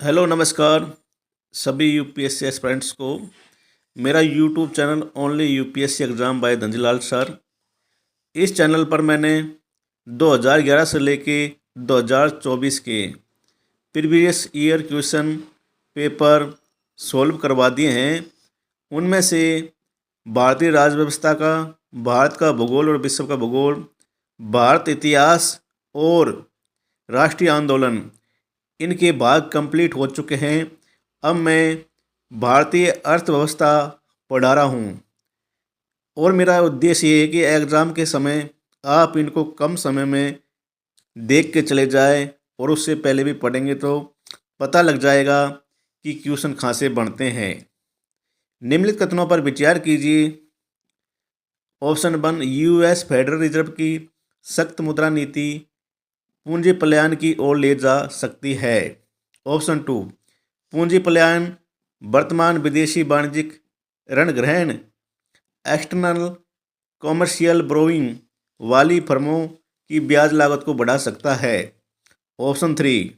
Hello नमस्कार सभी UPSC aspirants को। मेरा YouTube channel only UPSC exam by Dhanjilal sir. इस चैनल पर मैंने 2011 से लेके 2024 के previous year question paper solve करवा दिए हैं। उनमें से भारतीय राज्य व्यवस्था का, भारत का भूगोल और विश्व का भूगोल, भारत इतिहास और राष्ट्रीय आंदोलन, इनके भाग कंप्लीट हो चुके हैं। अब मैं भारतीय अर्थव्यवस्था पढ़ा रहा हूँ और मेरा उद्देश्य ये है कि एग्ज़ाम के समय आप इनको कम समय में देख के चले जाए और उससे पहले भी पढ़ेंगे तो पता लग जाएगा कि क्वेश्चन कहाँ से बनते हैं। निम्नलिखित कथनों पर विचार कीजिए। ऑप्शन 1, यूएस फेडरल रिजर्व की सख्त मुद्रा नीति पूंजी पलायन की ओर ले जा सकती है। ऑप्शन 2, पूंजी पलायन वर्तमान विदेशी वाणिज्यिक ऋण ग्रहण एक्सटर्नल कॉमर्शियल बोरोइंग वाली फर्मों की ब्याज लागत को बढ़ा सकता है। ऑप्शन 3,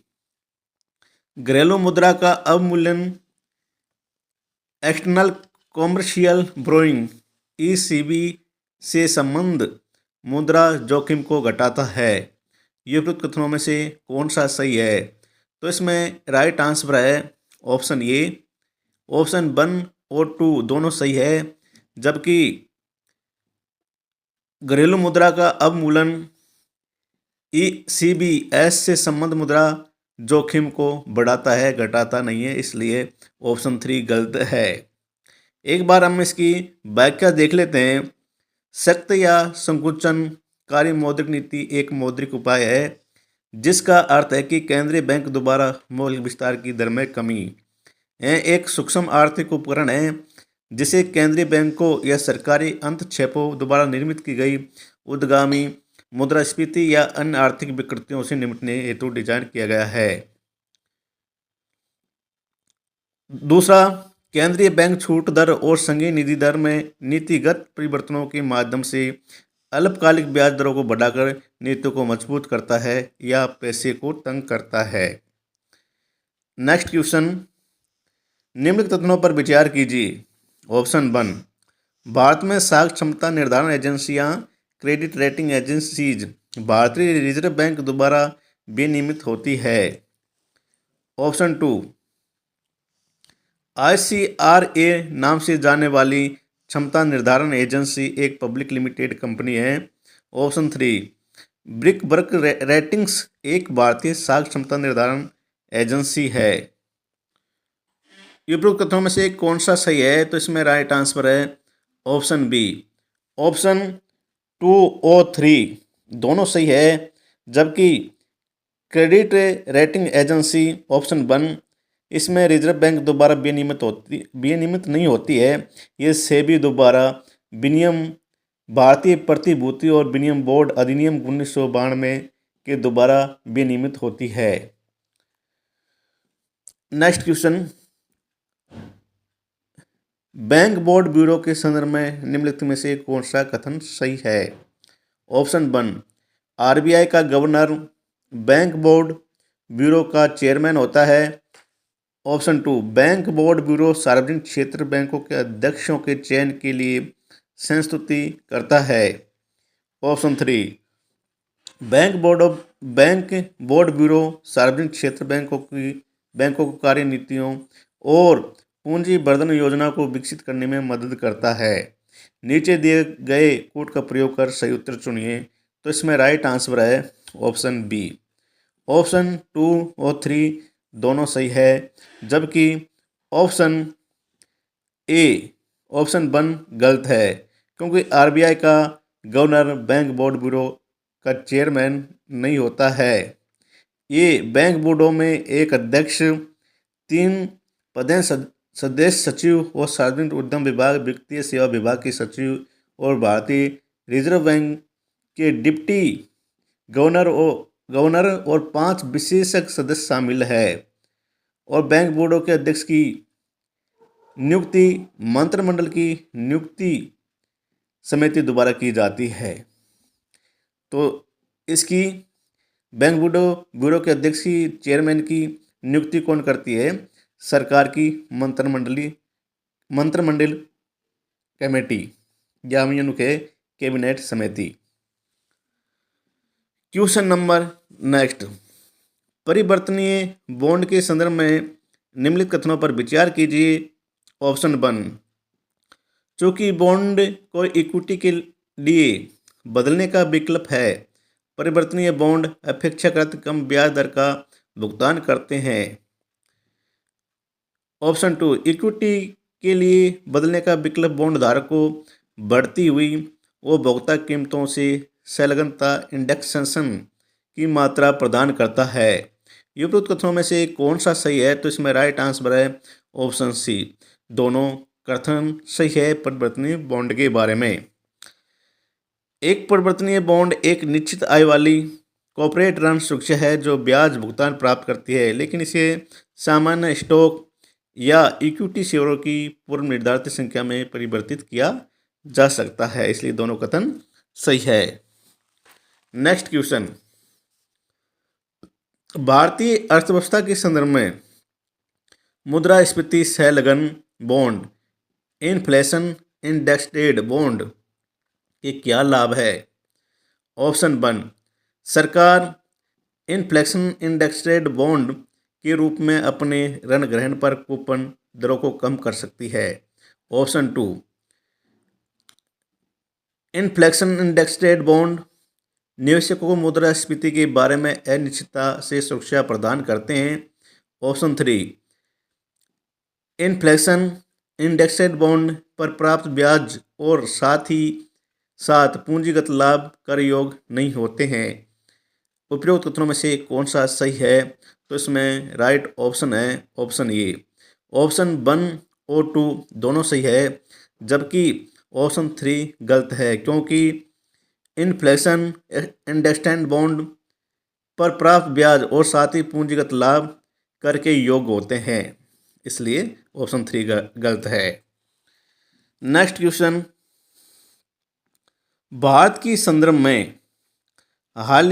घरेलू मुद्रा का अवमूल्यन एक्सटर्नल कॉमर्शियल बोरोइंग ईसीबी से संबंध मुद्रा जोखिम को घटाता है। ये उपयुक्त कथनों में से कौन सा सही है? तो इसमें राइट आंसर है ऑप्शन ए। ऑप्शन 1 और 2 दोनों सही है, जबकि घरेलू मुद्रा का अवमूल्यन ईसीबीएस से संबंध मुद्रा जोखिम को बढ़ाता है, घटाता नहीं है, इसलिए ऑप्शन 3 गलत है। एक बार हम इसकी व्याख्या देख लेते हैं। सख्त या संकुचनकारी मौद्रिक नीति एक मौद्रिक उपाय है जिसका अर्थ है कि केंद्रीय बैंक द्वारा मौलिक विस्तार की दर में कमी है। एक सूक्ष्म आर्थिक उपकरण है जिसे केंद्रीय बैंकों या सरकारी हस्तक्षेपों द्वारा निर्मित की गई उद्गामी मुद्रास्फीति या अन्य आर्थिक विकृतियों से निपटने हेतु डिजाइन किया गया है। दूसरा, केंद्रीय बैंक छूट दर और संघीय निधि दर में नीतिगत परिवर्तनों के माध्यम से अल्पकालिक ब्याज दरों को बढ़ाकर नीति को मजबूत करता है या पैसे को तंग करता है। नेक्स्ट क्वेश्चन, निम्नलिखित तथ्यों पर विचार कीजिए। ऑप्शन 1, भारत में साख क्षमता निर्धारण एजेंसियां क्रेडिट रेटिंग एजेंसीज भारतीय रिजर्व बैंक द्वारा विनियमित होती है। ऑप्शन 2, आईसीआरए नाम से जाने वाली क्षमता निर्धारण एजेंसी एक पब्लिक लिमिटेड कंपनी है। ऑप्शन 3, ब्रिकबर्ग रेटिंग्स एक भारतीय साख क्षमता निर्धारण एजेंसी है। उपरोक्त कथनों में से कौन सा सही है? तो इसमें राइट आंसर है ऑप्शन बी। ऑप्शन 2 और 3 दोनों सही है, जबकि क्रेडिट रेटिंग एजेंसी ऑप्शन 1 इसमें रिजर्व बैंक द्वारा विनियमित नहीं होती है। ये सेबी द्वारा विनियम भारतीय प्रतिभूति और विनियम बोर्ड अधिनियम 1992 के द्वारा विनियमित होती है। Next question, bank board bureau के संदर्भ में निम्नलिखित में से कौन सा कथन सही है? ऑप्शन 1, आरबीआई का गवर्नर बैंक बोर्ड ब्यूरो का चेयरमैन होता है। ऑप्शन 2, बैंक बोर्ड ब्यूरो सार्वजनिक क्षेत्र बैंकों के अध्यक्षों के चयन के लिए संस्तुति करता है। ऑप्शन 3, बैंक बोर्ड ब्यूरो सार्वजनिक क्षेत्र बैंकों को कार्यनीतियों और पूंजी वर्धन योजना को विकसित करने में मदद करता है। नीचे दिए गए कोड का प्रयोग कर सही उत्तर चुनिए। तो इसमें राइट आंसर है ऑप्शन बी। ऑप्शन 2 और 3 दोनों सही है, जबकि ऑप्शन ए ऑप्शन 1 गलत है, क्योंकि आरबीआई का गवर्नर बैंक बोर्ड ब्यूरो का चेयरमैन नहीं होता है। ये बैंक बोर्डों में एक अध्यक्ष, 3 पदें सदस्य सचिव और सार्वजनिक उद्यम विभाग, वित्तीय सेवा विभाग के सचिव और भारतीय रिजर्व बैंक के डिप्टी गवर्नर और 5 विशेषज्ञ सदस्य शामिल है। और बैंक बोर्डों के अध्यक्ष की नियुक्ति मंत्रिमंडल की नियुक्ति समिति द्वारा की जाती है। तो इसकी बैंक ब्यूरो के अध्यक्ष की, चेयरमैन की नियुक्ति कौन करती है? सरकार की मंत्रिमंडल कमेटी या हम यूँ कहे कैबिनेट समिति। क्वेश्चन नंबर नेक्स्ट, परिवर्तनीय बॉन्ड के संदर्भ में निम्नलिखित कथनों पर विचार कीजिए। ऑप्शन 1, चूंकि बॉन्ड को इक्विटी के लिए बदलने का विकल्प है, परिवर्तनीय बॉन्ड अपेक्षाकृत कम ब्याज दर का भुगतान करते हैं। ऑप्शन 2, इक्विटी के लिए बदलने का विकल्प बॉन्ड धारक को बढ़ती हुई उपभोक्ता कीमतों से संलग्नता इंडेक्सेशन की मात्रा प्रदान करता है। उपरोक्त कथनों में से कौन सा सही है? तो इसमें राइट आंसर है ऑप्शन सी, दोनों कथन सही है परिवर्तनीय बॉन्ड के बारे में। एक परिवर्तनीय बॉन्ड एक निश्चित आय वाली कॉर्पोरेट ऋण सुरक्षा है जो ब्याज भुगतान प्राप्त करती है, लेकिन इसे सामान्य स्टॉक या इक्विटी शेयरों की पूर्व निर्धारित संख्या में परिवर्तित किया जा सकता है, इसलिए दोनों कथन सही है। नेक्स्ट क्वेश्चन, भारतीय अर्थव्यवस्था के संदर्भ में मुद्रास्फीति संलग्न बॉन्ड, इन्फ्लेशन इंडेक्स्ड बॉन्ड के क्या लाभ है? ऑप्शन 1, सरकार इन्फ्लेशन इंडेक्स्ड बॉन्ड के रूप में अपने ऋण ग्रहण पर कूपन दरों को कम कर सकती है। ऑप्शन 2, इन्फ्लेशन इंडेक्स्ड बॉन्ड निवेशकों को मुद्रास्फीति के बारे में अनिश्चितता से सुरक्षा प्रदान करते हैं। ऑप्शन 3, इन्फ्लेशन इंडेक्स्ड बॉन्ड पर प्राप्त ब्याज और साथ ही साथ पूंजीगत लाभ कर योग्य नहीं होते हैं। उपरोक्त कथनों में से कौन सा सही है? तो इसमें राइट ऑप्शन है ऑप्शन ए। ऑप्शन 1 और 2 दोनों सही है, जबकि ऑप्शन 3 गलत है, क्योंकि इन्फ्लेशन इंडेक्स्ड बॉन्ड पर प्राप्त ब्याज और साथ ही पूंजीगत लाभ कर के योग्य होते हैं, इसलिए ऑप्शन 3 गलत है। नेक्स्ट क्वेश्चन, भारत की संदर्भ में हाल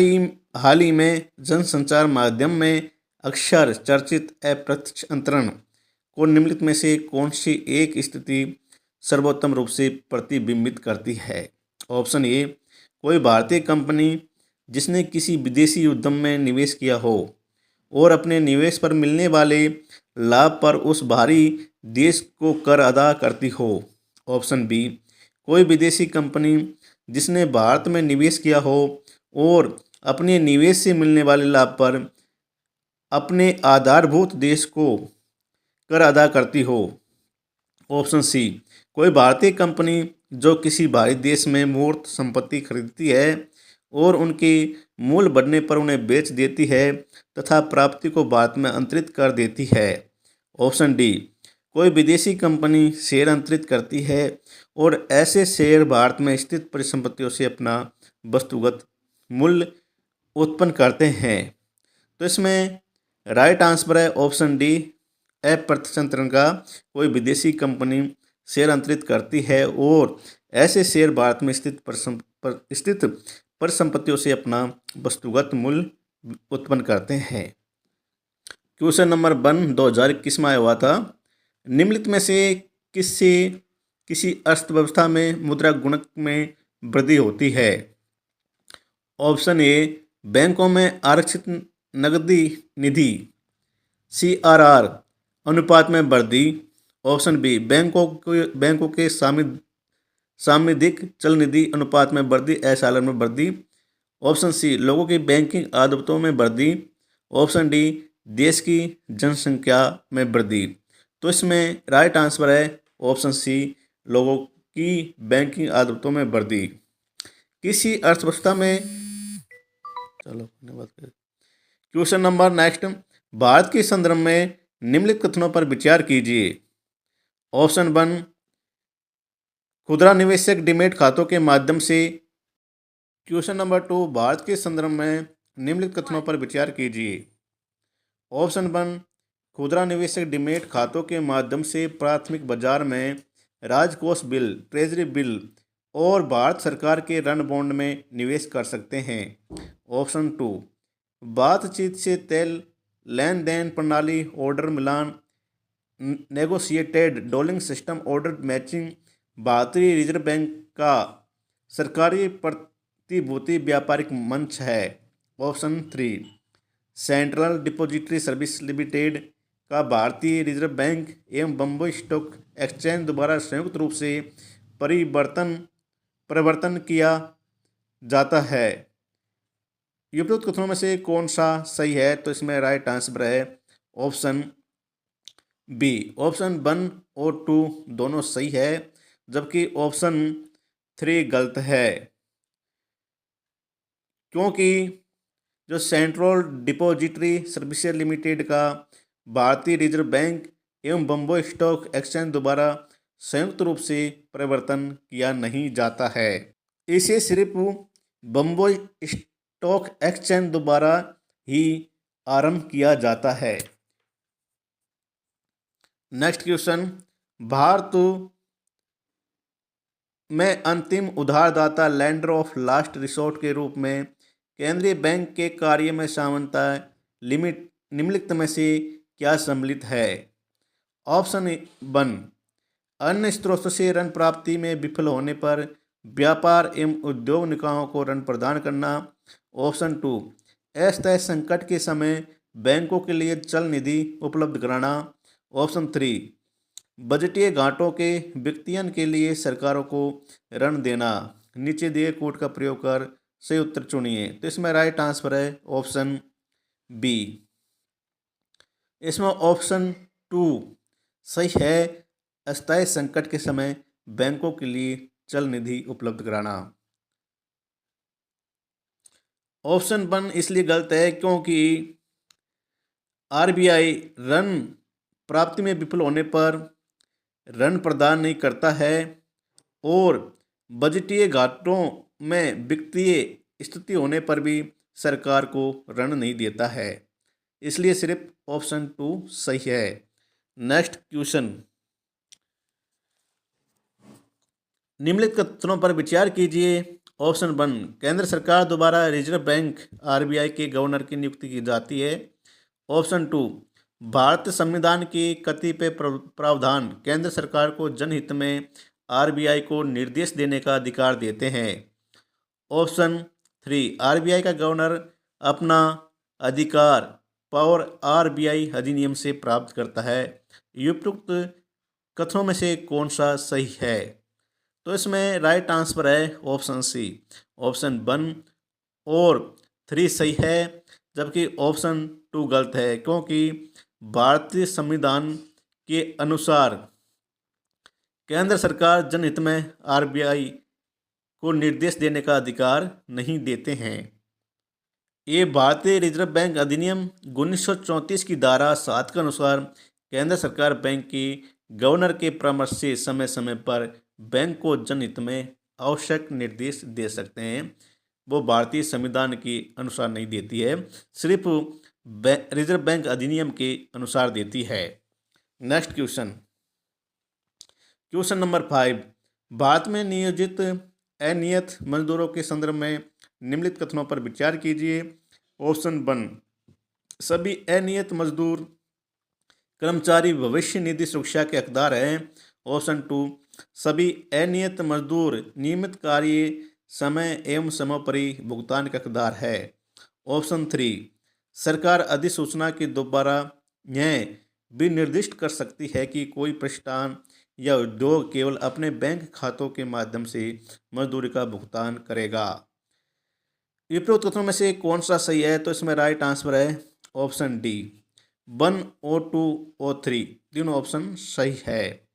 ही में जनसंचार माध्यम में अक्सर चर्चित अप्रत्यक्ष अंतरण को निम्नलिखित में से कौन सी एक स्थिति सर्वोत्तम रूप से प्रतिबिंबित करती है? ऑप्शन ए, कोई भारतीय कंपनी जिसने किसी विदेशी उद्यम में निवेश किया हो और अपने निवेश पर मिलने वाले लाभ पर उस बाहरी देश को कर अदा करती हो। ऑप्शन बी, कोई विदेशी कंपनी जिसने भारत में निवेश किया हो और अपने निवेश से मिलने वाले लाभ पर अपने आधारभूत देश को कर अदा करती हो। ऑप्शन सी, कोई भारतीय कंपनी जो किसी बाहरी देश में मूर्त संपत्ति खरीदती है और उनके मूल्य बढ़ने पर उन्हें बेच देती है तथा प्राप्ति को भारत में अंतरित कर देती है। ऑप्शन डी, कोई विदेशी कंपनी शेयर अंतरित करती है और ऐसे शेयर भारत में स्थित परिसंपत्तियों से अपना वस्तुगत मूल्य उत्पन्न करते हैं। तो इसमें राइट आंसर है ऑप्शन डी, अप्रत्यक्ष अंतरण का कोई विदेशी कंपनी शेयर अंतरित करती है और ऐसे शेयर भारत में स्थित परिसंपत्तियों से अपना वस्तुगत मूल्य उत्पन्न करते हैं। क्वेश्चन नंबर 1 2021 में आया हुआ था, निम्नलिखित में से किसी अर्थव्यवस्था में मुद्रा गुणक में वृद्धि होती है? ऑप्शन ए, बैंकों में आरक्षित नकदी निधि CRR अनुपात में वृद्धि। ऑप्शन बी, बैंकों के सामूहिक चल निधि अनुपात में वृद्धि, SLR में वृद्धि। ऑप्शन सी, लोगों की बैंकिंग आदतों में वृद्धि। ऑप्शन डी, देश की जनसंख्या में वृद्धि। तो इसमें राइट आंसर है ऑप्शन सी, लोगों की बैंकिंग आदतों में वृद्धि। किसी अर्थव्यवस्था में क्वेश्चन नंबर नेक्स्ट, भारत के संदर्भ में निम्नलिखित कथनों पर विचार कीजिए। ऑप्शन 1, खुदरा निवेशक डीमैट खातों के माध्यम से। क्वेश्चन नंबर 2, भारत के संदर्भ में निम्नलिखित कथनों पर विचार कीजिए। ऑप्शन 1, खुदरा निवेशक डीमैट खातों के माध्यम से प्राथमिक बाजार में राजकोष बिल, ट्रेजरी बिल और भारत सरकार के ऋण बॉन्ड में निवेश कर सकते हैं। ऑप्शन 2, बातचीत से तय लेन देन प्रणाली, ऑर्डर मिलान, negotiated dealing system, order matching भारतीय रिजर्व बैंक का सरकारी प्रतिभूति व्यापारिक मंच है। Option 3 central depository service limited का भारतीय रिजर्व बैंक एवं बॉम्बे स्टॉक एक्सचेंज द्वारा संयुक्त रूप से परिवर्तन किया जाता है। उपयुक्त कथनों में से कौन सा सही है? तो इसमें राइट आंसर है ऑप्शन बी। ऑप्शन 1 और 2 दोनों सही है, जबकि ऑप्शन 3 गलत है, क्योंकि जो सेंट्रल डिपॉजिटरी सर्विसेज लिमिटेड का भारतीय रिजर्व बैंक एवं बॉम्बे स्टॉक एक्सचेंज द्वारा संयुक्त रूप से परिवर्तन किया नहीं जाता है। इसे सिर्फ बॉम्बे स्टॉक एक्सचेंज द्वारा ही आरंभ किया जाता है। नेक्स्ट क्वेश्चन, भारत में अंतिम उधारदाता, लैंडर ऑफ लास्ट रिसोर्ट के रूप में केंद्रीय बैंक के कार्य में सामान्यतः निम्नलिखित में से क्या सम्मिलित है? ऑप्शन 1 अन्य स्रोतों से ऋण प्राप्ति में विफल होने पर व्यापार एवं उद्योग निकायों को ऋण प्रदान करना। ऑप्शन 2 अस्थायी संकट के समय बैंकों के लिए चल निधि उपलब्ध कराना। ऑप्शन 3 बजटीय घाटों के वित्तीयन के लिए सरकारों को ऋण देना। नीचे दिए कोड का प्रयोग कर सही उत्तर चुनिए। तो इसमें राइट आंसर है ऑप्शन बी। इसमें ऑप्शन 2 सही है, अस्थायी संकट के समय बैंकों के लिए चल निधि उपलब्ध कराना। ऑप्शन 1 इसलिए गलत है क्योंकि आरबीआई ऋण प्राप्ति में विफल होने पर ऋण प्रदान नहीं करता है और बजटीय घाटों में वित्तीय स्थिति होने पर भी सरकार को ऋण नहीं देता है, इसलिए सिर्फ ऑप्शन 2 सही है। नेक्स्ट क्वेश्चन, निम्नलिखित कथनों पर विचार कीजिए। ऑप्शन 1 केंद्र सरकार द्वारा रिजर्व बैंक आरबीआई के गवर्नर की नियुक्ति की जाती है। ऑप्शन 2 भारतीय संविधान के कतिपय प्रावधान केंद्र सरकार को जनहित में आरबीआई को निर्देश देने का अधिकार देते हैं। ऑप्शन 3 आरबीआई का गवर्नर अपना अधिकार पावर आरबीआई अधिनियम से प्राप्त करता है। उपयुक्त कथनों में से कौन सा सही है? तो इसमें राइट आंसर है ऑप्शन सी। ऑप्शन 1 और 3 सही है, जबकि ऑप्शन 2 गलत है, क्योंकि भारतीय संविधान के अनुसार केंद्र सरकार जनहित में आरबीआई को निर्देश देने का अधिकार नहीं देते हैं। ये भारतीय रिजर्व बैंक अधिनियम 1934 की धारा 7 के अनुसार केंद्र सरकार बैंक की गवर्नर के परामर्श से समय समय पर बैंक को जनहित में आवश्यक निर्देश दे सकते हैं। वो भारतीय संविधान के अनुसार नहीं देती है, सिर्फ रिजर्व बैंक अधिनियम के अनुसार देती है। Next question, question number 5 Bharat में नियोजित अनियत मजदूरों के संदर्भ में निम्नलिखित कथनों पर विचार कीजिए। ऑप्शन 1 सभी अनियत मजदूर कर्मचारी भविष्य निधि सुरक्षा के हकदार हैं। ऑप्शन 2 सभी अनियत मजदूर नियमित कार्य समय एवं समयोपरि भुगतान के हकदार है। ऑप्शन 3 सरकार अधिसूचना के द्वारा यह भी निर्दिष्ट कर सकती है कि कोई प्रतिष्ठान या उद्योग केवल अपने बैंक खातों के माध्यम से मजदूरी का भुगतान करेगा। उपरोक्त कथनों में से कौन सा सही है? तो इसमें राइट आंसर है ऑप्शन डी। 1 और 2 और 3 तीनों ऑप्शन सही है।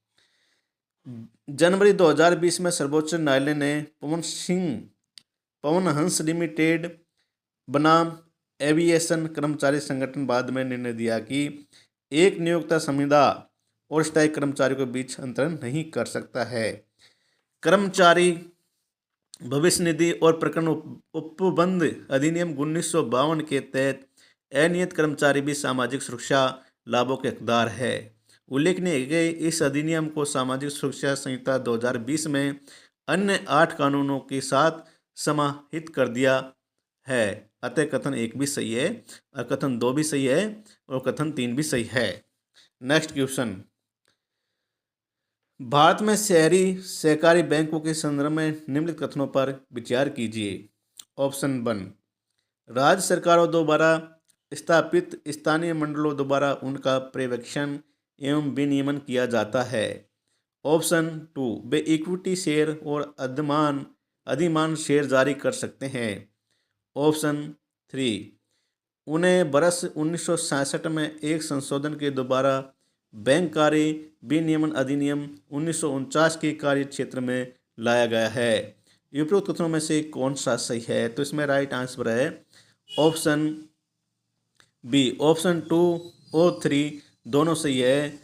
जनवरी 2020 में सर्वोच्च न्यायालय ने पवन हंस लिमिटेड बनाम एविएशन कर्मचारी संगठन बाद में निर्णय दिया कि एक नियोक्ता संविदा और स्थायी कर्मचारियों के बीच अंतर नहीं कर सकता है। कर्मचारी भविष्य निधि और प्रकरण उपबंध अधिनियम 1952 के तहत अनियत कर्मचारी भी सामाजिक सुरक्षा लाभों के हकदार है। उल्लेखनीय है कि इस अधिनियम को सामाजिक सुरक्षा संहिता 2020 में अन्य 8 कानूनों के साथ समाहित कर दिया है। अतः कथन 1 भी सही है और कथन 2 भी सही है और कथन 3 भी सही है। नेक्स्ट क्वेश्चन, भारत में शहरी सहकारी बैंकों के संदर्भ में निम्नलिखित कथनों पर विचार कीजिए। ऑप्शन 1, राज्य सरकारों द्वारा स्थापित स्थानीय मंडलों द्वारा उनका पर्यवेक्षण एवं विनियमन किया जाता है। ऑप्शन 2, वे इक्विटी शेयर और अधिमान शेयर जारी कर सकते हैं। ऑप्शन 3, उन्हें वर्ष 1966 में एक संशोधन के द्वारा बैंक कार्य विनियमन अधिनियम 1949 के कार्य क्षेत्र में लाया गया है। उपरोक्त कथनों में से कौन सा सही है? तो इसमें राइट आंसर है ऑप्शन बी। ऑप्शन 2 और 3 दोनों सही है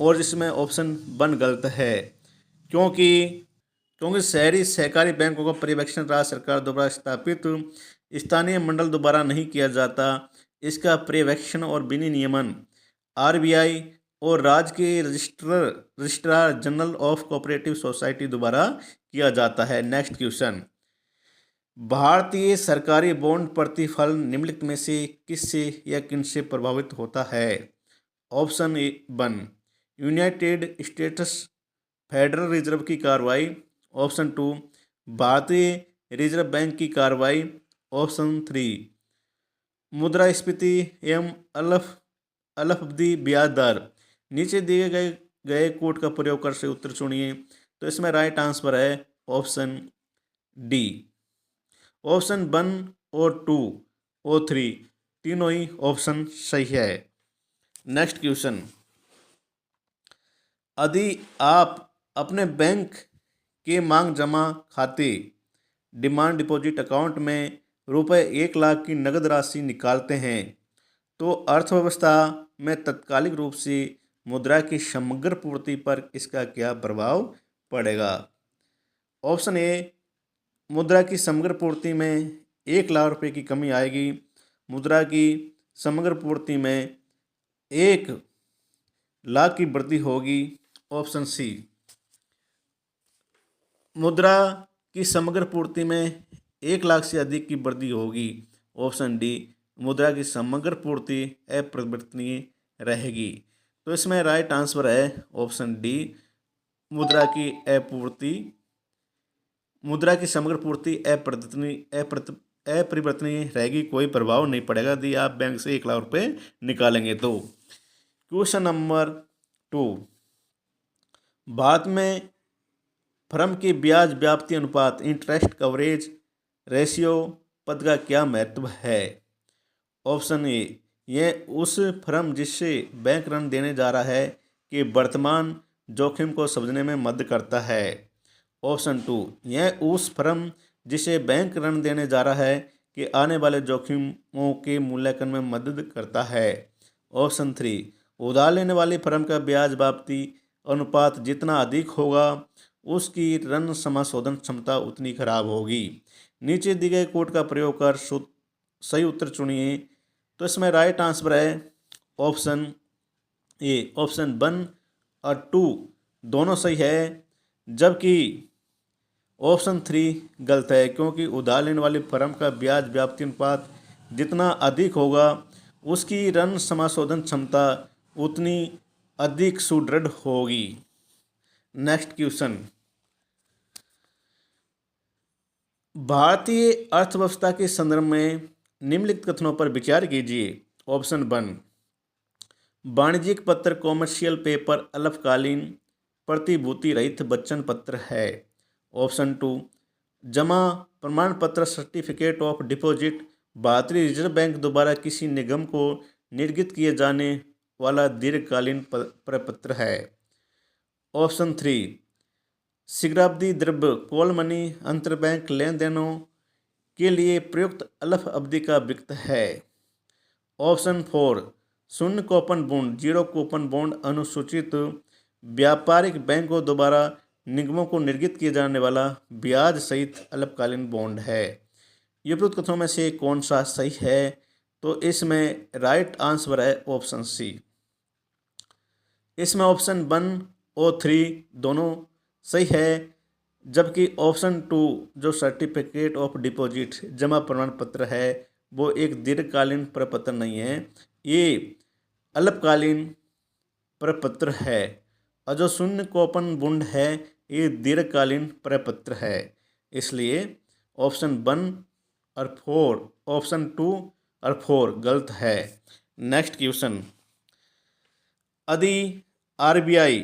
और जिसमें ऑप्शन 1 गलत है, क्योंकि शहरी सहकारी बैंकों का पर्यवेक्षण राज्य सरकार द्वारा स्थापित स्थानीय मंडल द्वारा नहीं किया जाता। इसका पर्यवेक्षण और विनियमन आरबीआई और राज्य के registrar general of cooperative society द्वारा किया जाता है। नेक्स्ट क्वेश्चन, भारतीय सरकारी बॉन्ड प्रतिफल निम्नलिखित में से किससे या किनसे प्रभावित होता है? Option 1, United states federal reserve की कार्रवाई। ऑप्शन 2, भारतीय रिजर्व बैंक की कार्रवाई। ऑप्शन 3, मुद्रास्फीति एवं अल्पावधि ब्याज दर। नीचे दिए गए कोड का प्रयोग कर से उत्तर चुनिए। तो इसमें राइट आंसर है ऑप्शन डी। ऑप्शन 1 और 2 और 3 तीनों ही ऑप्शन सही है। नेक्स्ट क्वेश्चन, यदि आप अपने बैंक के मांग जमा खाते डिमांड डिपॉजिट अकाउंट में रुपए 1 लाख की नगद राशि निकालते हैं तो अर्थव्यवस्था में तात्कालिक रूप से मुद्रा की समग्र पूर्ति पर इसका क्या प्रभाव पड़ेगा? ऑप्शन ए, मुद्रा की समग्र पूर्ति में 1 लाख रुपए की कमी आएगी। मुद्रा की समग्र पूर्ति में 1 लाख की वृद्धि होगी। ऑप्शन सी, मुद्रा की समग्र पूर्ति में 1 लाख से अधिक की वृद्धि होगी। ऑप्शन डी, मुद्रा की समग्र पूर्ति अपरिवर्तनीय रहेगी। तो इसमें राइट आंसर है ऑप्शन डी, मुद्रा की समग्र पूर्ति अपरिवर्तनीय रहेगी, कोई प्रभाव नहीं पड़ेगा यदि आप बैंक से 1 लाख रुपए निकालेंगे तो। क्वेश्चन नंबर 2, भारत में फर्म के ब्याज व्याप्ति अनुपात इंटरेस्ट कवरेज रेशियो पद का क्या महत्व है? ऑप्शन ए, यह उस फर्म जिससे बैंक ऋण देने जा रहा है कि वर्तमान जोखिम को समझने में मदद करता है। ऑप्शन 2, यह उस फर्म जिसे बैंक ऋण देने जा रहा है कि आने वाले जोखिमों के मूल्यांकन में मदद करता है। ऑप्शन 3, उधार लेने वाली फर्म का ब्याज व्याप्ति अनुपात जितना अधिक होगा उसकी ऋण समाशोधन क्षमता उतनी खराब होगी। नीचे दिए गए कोड का प्रयोग कर सही उत्तर चुनिए। तो इसमें राइट आंसर है ऑप्शन ए। ऑप्शन 1 और 2 दोनों सही है, जबकि ऑप्शन 3 गलत है, क्योंकि उधार लेने वाली फर्म का ब्याज व्याप्ति अनुपात जितना अधिक होगा उसकी ऋण समाशोधन क्षमता उतनी अधिक सुदृढ़ होगी। नेक्स्ट क्वेश्चन, भारतीय अर्थव्यवस्था के संदर्भ में निम्नलिखित कथनों पर विचार कीजिए। ऑप्शन 1, वाणिज्यिक पत्र कॉमर्शियल पेपर अल्पकालीन प्रतिभूति रहित वचन पत्र है। ऑप्शन 2, जमा प्रमाण पत्र सर्टिफिकेट ऑफ डिपॉजिट भारतीय रिजर्व बैंक द्वारा किसी निगम को निर्गत किए जाने वाला दीर्घकालीन प्रपत्र है। ऑप्शन 3, शीघ्रावधि द्रव्य कॉल मनी अंतरबैंक लेन देनों के लिए प्रयुक्त अल्प अवधि का वित्त है। ऑप्शन 4, शून्य coupon bond zero coupon bond अनुसूचित व्यापारिक बैंकों द्वारा निगमों को निर्गत किए जाने वाला ब्याज सहित अल्पकालीन बॉन्ड है। ये उपरोक्त कथनों में से कौन सा सही है? तो इसमें राइट आंसर है ऑप्शन सी। इसमें ऑप्शन 1 और 3 दोनों सही है, जबकि ऑप्शन 2 जो सर्टिफिकेट ऑफ डिपॉजिट जमा प्रमाण पत्र है वो एक दीर्घकालीन प्रपत्र नहीं है, ये अल्पकालीन प्रपत्र है। और जो शून्य कोपन बुंड है ये दीर्घकालीन प्रपत्र है। इसलिए ऑप्शन 1 और 4, ऑप्शन 2 और 4 गलत है। नेक्स्ट क्वेश्चन, यदि आरबीआई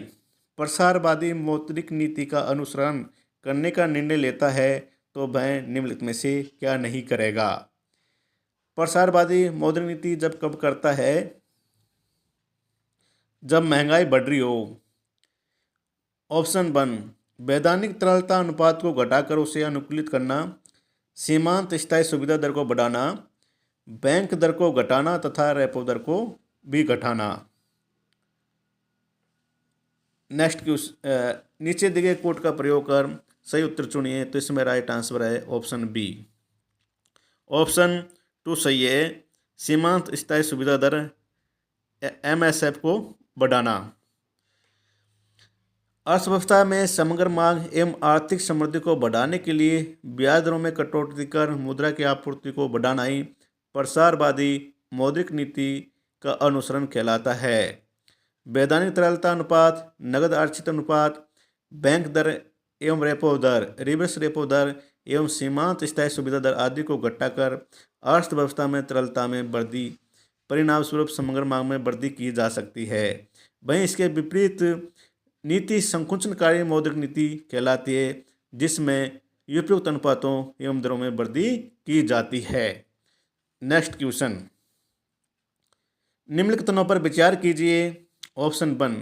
प्रसारवादी मौद्रिक नीति का अनुसरण करने का निर्णय लेता है तो वह निम्नलिखित में से क्या नहीं करेगा। प्रसारवादी मौद्रिक नीति जब कब करता है, जब महंगाई बढ़ रही हो। ऑप्शन 1 वैधानिक तरलता अनुपात को घटाकर उसे अनुकूलित करना, सीमांत स्थायी सुविधा दर को बढ़ाना, बैंक दर को घटाना तथा रेपो दर को भी घटाना। नेक्स्ट क्वेश्चन, नीचे दिए गए कोड का प्रयोग कर सही उत्तर चुनिए। तो इसमें राइट आंसर है ऑप्शन बी। ऑप्शन 2 सही है, सीमांत स्थायी सुविधा दर MSF को बढ़ाना। अर्थव्यवस्था में समग्र मांग एवं आर्थिक समृद्धि को बढ़ाने के लिए ब्याज दरों में कटौती कर मुद्रा की आपूर्ति को बढ़ाना ही प्रसारवादी मौद्रिक नीति का अनुसरण कहलाता है। वैधानिक तरलता अनुपात, नगद आरक्षित अनुपात, बैंक दर एवं रेपो दर, रिवर्स रेपो दर एवं सीमांत स्थायी सुविधा दर आदि को घटाकर अर्थव्यवस्था में तरलता में वृद्धि, परिणाम स्वरूप समग्र मांग में वृद्धि की जा सकती है। वहीं इसके विपरीत नीति संकुचनकारी मौद्रिक नीति कहलाती है, जिसमें उपयुक्त अनुपातों एवं दरों में वृद्धि की जाती है। नेक्स्ट क्वेश्चन, निम्नलिखितों पर विचार कीजिए। ऑप्शन 1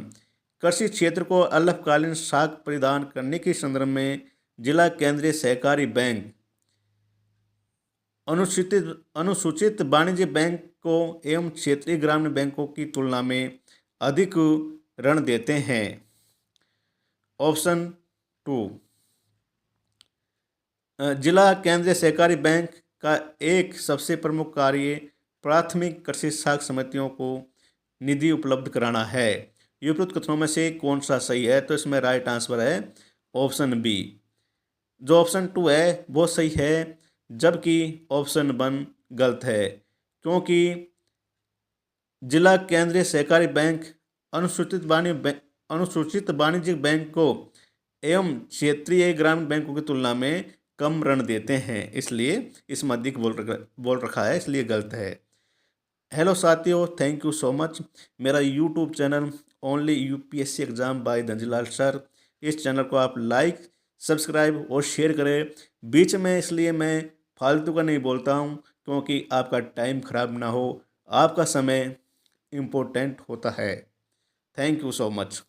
कृषि क्षेत्र को अल्पकालीन साख प्रदान करने के संदर्भ में जिला केंद्रीय सहकारी बैंक अनुसूचित वाणिज्य बैंक को एवं क्षेत्रीय ग्रामीण बैंकों की तुलना में अधिक ऋण देते हैं। ऑप्शन 2 जिला केंद्रीय सहकारी बैंक का एक सबसे प्रमुख कार्य प्राथमिक कृषि साख समितियों को निधि उपलब्ध कराना है। उपयुक्त कथनों में से कौन सा सही है। तो इसमें राइट आंसर है ऑप्शन बी। जो ऑप्शन 2 है वो सही है, जबकि ऑप्शन 1 गलत है, क्योंकि जिला केंद्रीय सहकारी बैंक अनुसूचित वाणिज्यिक बैंक को एवं क्षेत्रीय ग्रामीण बैंकों की तुलना में कम ऋण देते हैं, इसलिए इसमें अधिक बोल रखा है, इसलिए गलत है। हेलो साथियों, थैंक यू सो मच। मेरा YouTube channel only UPSC exam by Dhanjilal sir, इस चैनल को आप लाइक, सब्सक्राइब और शेयर करें। बीच में इसलिए मैं फालतू का नहीं बोलता हूँ, क्योंकि आपका टाइम खराब ना हो, आपका समय इम्पोर्टेंट होता है। Thank you so much.